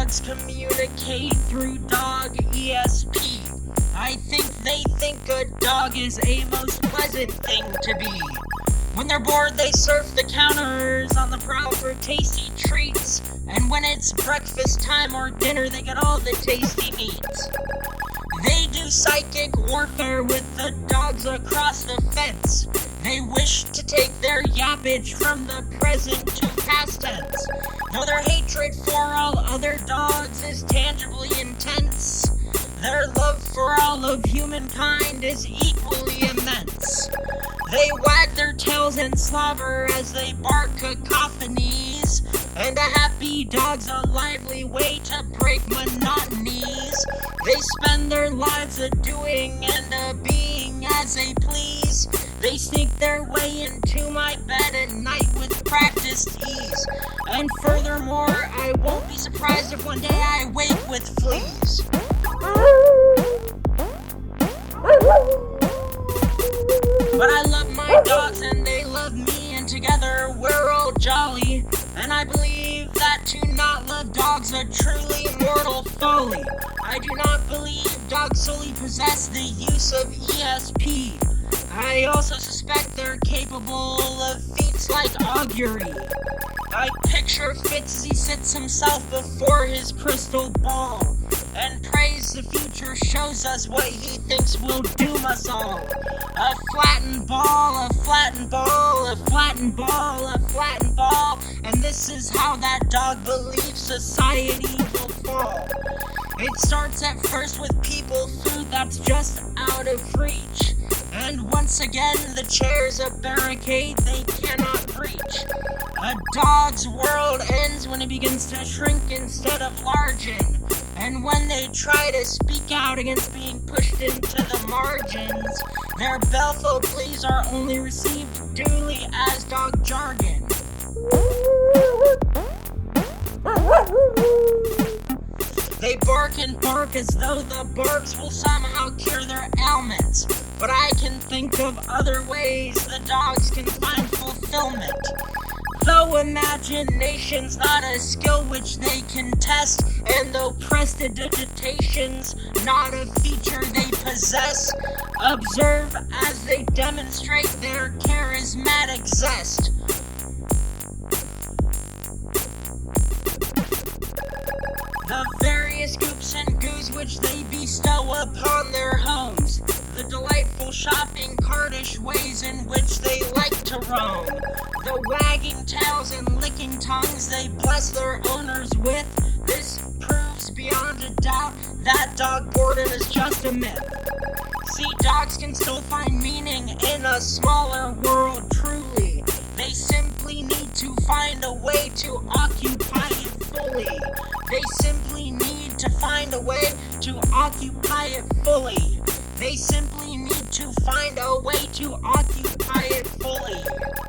dogs communicate through dog ESP. I think they think a dog is a most pleasant thing to be. When they're bored, they surf the counters on the prowl for tasty treats. And when it's breakfast time or dinner, they get all the tasty meats. They do psychic warfare with the dogs across the fence. They wish to take their yappage from the present to past tense. Though their hatred for all other dogs is tangibly intense, their love for all of humankind is equally immense. They wag their tails and slobber as they bark cacophonies, and a happy dog's a lively way to break monotonies. They spend their lives a-doing and a-being as they please. They sneak their way into my bed at night with practiced ease. And furthermore, I won't be surprised if one day I wake with fleas. But I love my dogs and they love me, and together we're all jolly. And I believe that to not love dogs a truly mortal folly. I do not believe dogs solely possess the use of ESP. I also suspect they're capable of feats like augury. I picture Fitz as he sits himself before his crystal ball and prays the future shows us what he thinks will doom us all. A flattened ball, a flattened ball, a flattened ball, a flattened ball, and this is how that dog believes society will fall. It starts at first with people food that's just out of reach. And once again, the chair's a barricade they cannot breach. A dog's world ends when it begins to shrink instead of largen. And when they try to speak out against being pushed into the margins, their belfo pleas are only received duly as dog jargon. They bark and bark as though the barks will somehow cure their ailments. But I can think of other ways the dogs can find fulfillment. Though imagination's not a skill which they can test, and though prestidigitation's not a feature they possess, observe as they demonstrate their charismatic zest. The various goops and goos which they bestow upon their homes, the delightful shopping cartish ways in which they like to roam, the wagging tails and licking tongues they bless their owners with, this proves beyond a doubt that dog boredom is just a myth. See, dogs can still find meaning in a smaller world, truly. They simply need to find a way to occupy it fully. They simply need to find a way to occupy it fully. They simply need to find a way to occupy it fully.